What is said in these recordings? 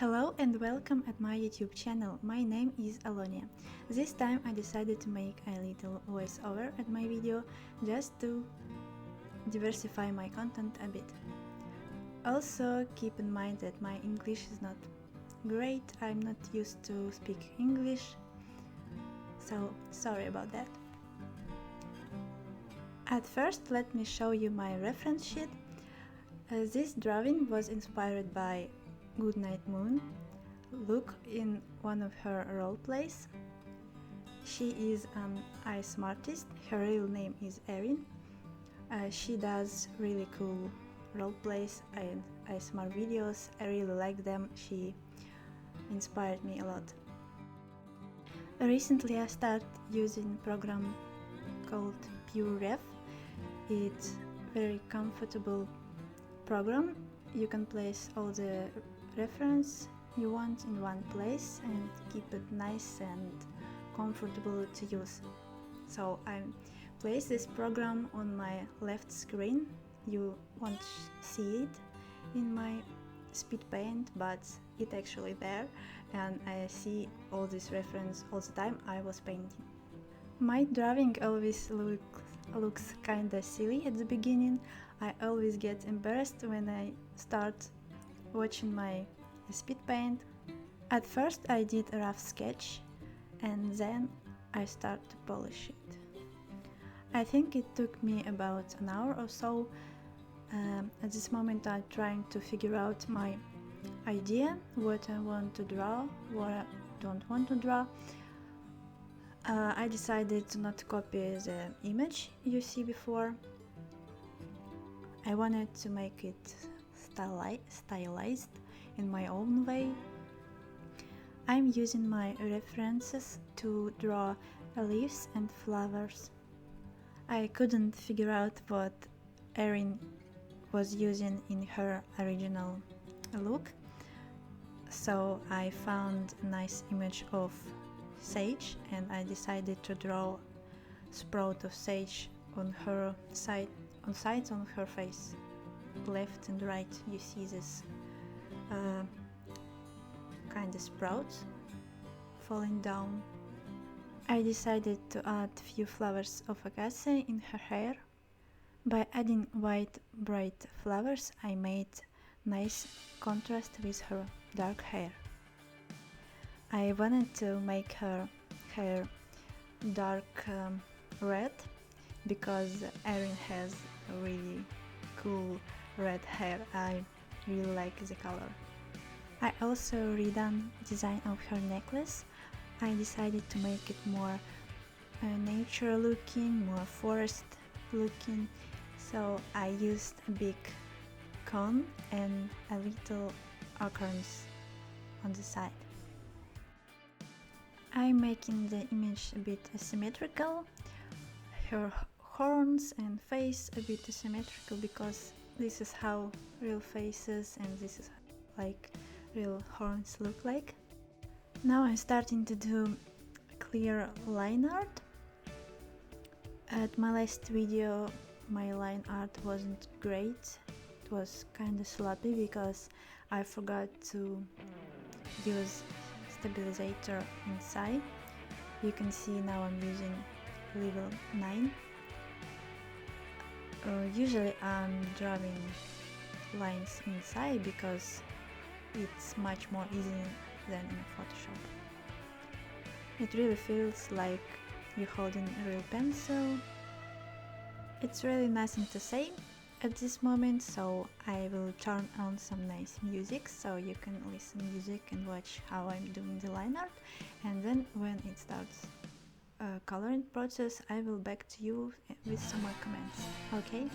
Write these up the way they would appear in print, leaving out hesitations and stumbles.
Hello and welcome at my YouTube channel. My name is Alonia. This time I decided to make a little voiceover at my video just to diversify my content a bit. Also keep in mind that my English is not great, I'm not used to speak English, so sorry about that. At first let me show you my reference sheet. This drawing was inspired by GoodNight Moon look in one of her role plays. She is an ASMR artist, her real name is Erin. She does really cool role plays and ASMR videos, I really like them, she inspired me a lot. Recently I started using a program called PureRef. It's very comfortable program. You can place all the reference you want in one place and keep it nice and comfortable to use. So I place this program on my left screen. You won't see it in my Speedpaint, but it's actually there and I see all this reference all the time I was painting. My drawing always looks kinda silly at the beginning. I always get embarrassed when I start watching my Speedpaint. At first I did a rough sketch and then I start to polish it. I think it took me about an hour or so. At this moment I'm trying to figure out my idea, what I want to draw, what I don't want to draw. I decided to not copy the image you see before. I wanted to make it stylized in my own way. I'm using my references to draw leaves and flowers. I couldn't figure out what Erin was using in her original look, so I found a nice image of sage and I decided to draw sprout of sage on her sides on her face. Left and right you see this kind of sprouts falling down. I decided to add few flowers of agave in her hair. By adding white bright flowers I made nice contrast with her dark hair. I wanted to make her hair dark red because Erin has a really cool red hair. I really like the color. I also redone design of her necklace. I decided to make it more nature looking, more forest looking, so I used a big cone and a little acorns on the side. I'm making the image a bit asymmetrical, her horns and face a bit asymmetrical because this is how real faces and this is like real horns look like. Now I'm starting to do clear line art. At my last video my line art wasn't great, it was kinda sloppy because I forgot to use stabilizer inside. You can see now I'm using level 9. Usually I'm drawing lines inside because it's much more easy than in Photoshop. It really feels like you're holding a real pencil. It's really nothing to say at this moment, so I will turn on some nice music so you can listen to music and watch how I'm doing the line art, and then when it starts coloring process I will back to you with some more comments, okay?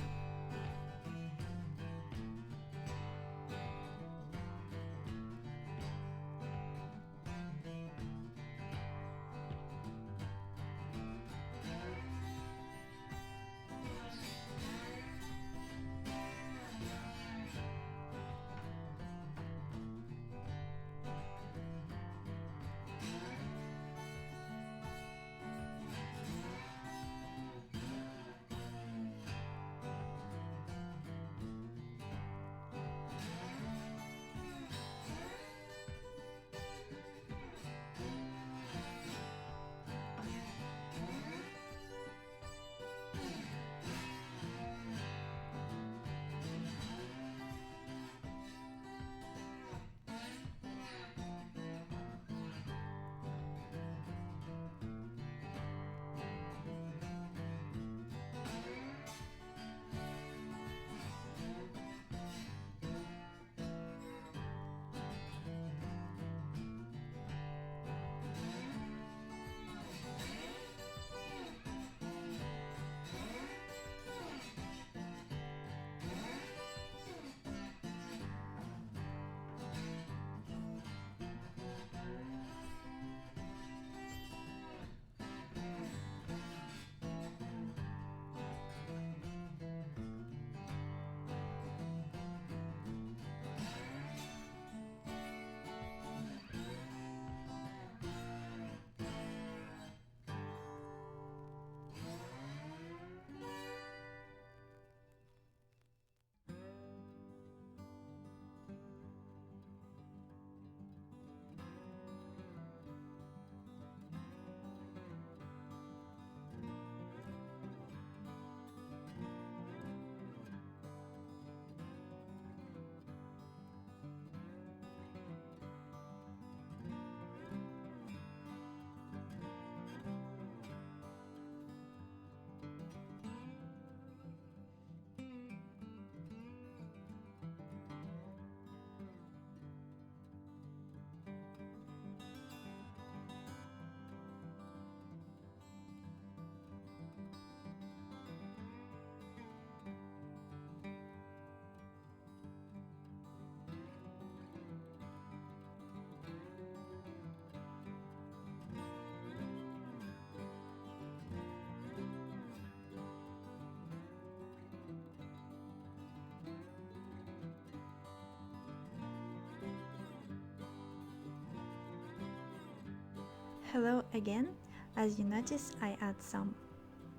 Hello again. As you notice, I add some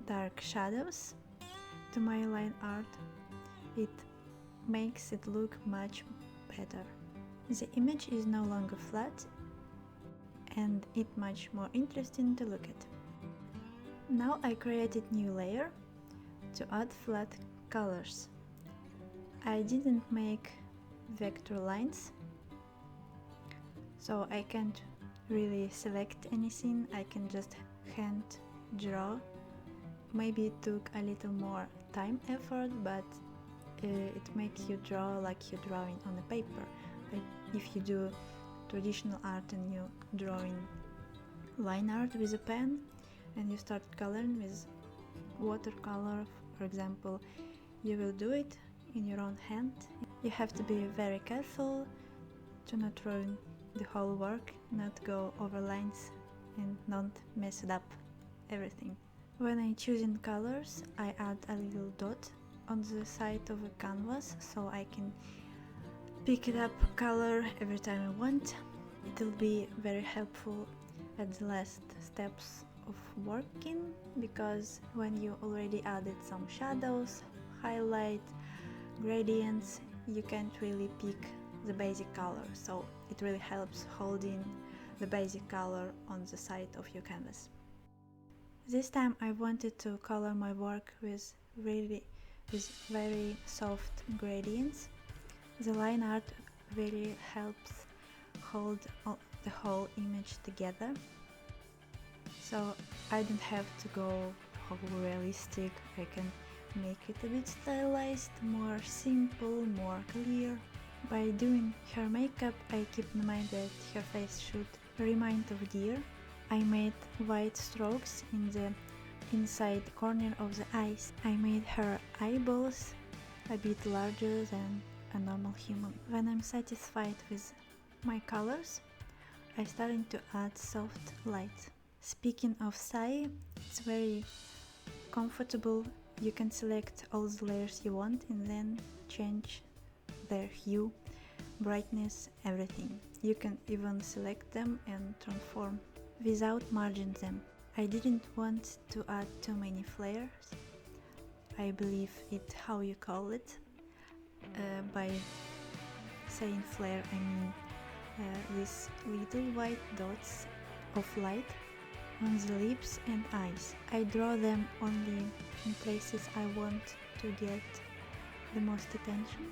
dark shadows to my line art. It makes it look much better. The image is no longer flat and it's much more interesting to look at. Now I created new layer to add flat colors. I didn't make vector lines, so I can't really select anything. I can just hand draw. Maybe it took a little more time effort, but it makes you draw like you're drawing on a paper. Like if you do traditional art and you drawing line art with a pen and you start coloring with watercolor, for example, you will do it in your own hand. You have to be very careful to not ruin the whole work, not go over lines and not mess it up everything. When I choosing colors, I add a little dot on the side of a canvas so I can pick it up color every time I want. It will be very helpful at the last steps of working, because when you already added some shadows, highlight, gradients, you can't really pick the basic color, so it really helps holding the basic color on the side of your canvas. This time I wanted to color my work with very soft gradients. The line art really helps hold the whole image together, so I don't have to go whole realistic. I can make it a bit stylized, more simple, more clear. By doing her makeup, I keep in mind that her face should remind of deer. I made white strokes in the inside corner of the eyes. I made her eyeballs a bit larger than a normal human. When I'm satisfied with my colors, I started to add soft light. Speaking of sky, it's very comfortable. You can select all the layers you want and then change their hue, brightness, everything. You can even select them and transform without merging them. I didn't want to add too many flares. I believe it's how you call it. By saying flare, I mean these little white dots of light on the lips and eyes. I draw them only in places I want to get the most attention.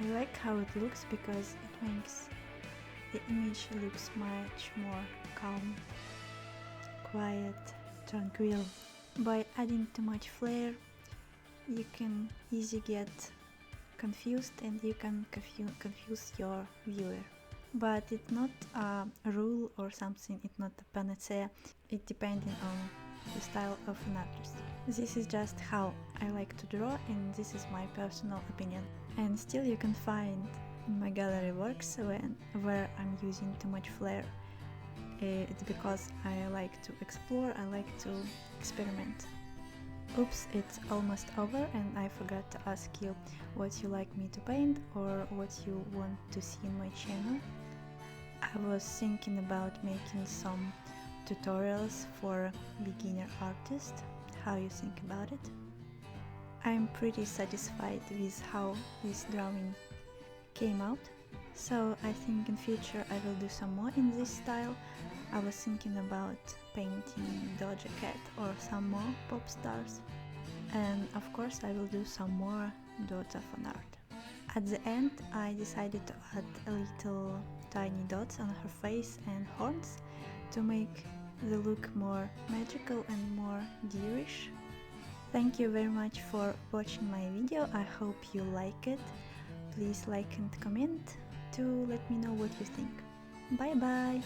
I like how it looks because it makes the image looks much more calm, quiet, tranquil. By adding too much flare, you can easily get confused and you can confuse your viewer. But it's not a rule or something, it's not a panacea, it depends on the style of an artist. This is just how I like to draw and this is my personal opinion. And still you can find in my gallery works where I'm using too much flare. It's because I like to explore, I like to experiment. Oops, it's almost over and I forgot to ask you what you like me to paint or what you want to see in my channel. I was thinking about making some tutorials for beginner artists. How you think about it? I'm pretty satisfied with how this drawing came out, so I think in future I will do some more in this style. I was thinking about painting Doja Cat or some more pop stars, and of course I will do some more Dota fan art. At the end I decided to add a little tiny dots on her face and horns to make the look more magical and more deerish. Thank you very much for watching my video, I hope you like it. Please like and comment to let me know what you think. Bye bye!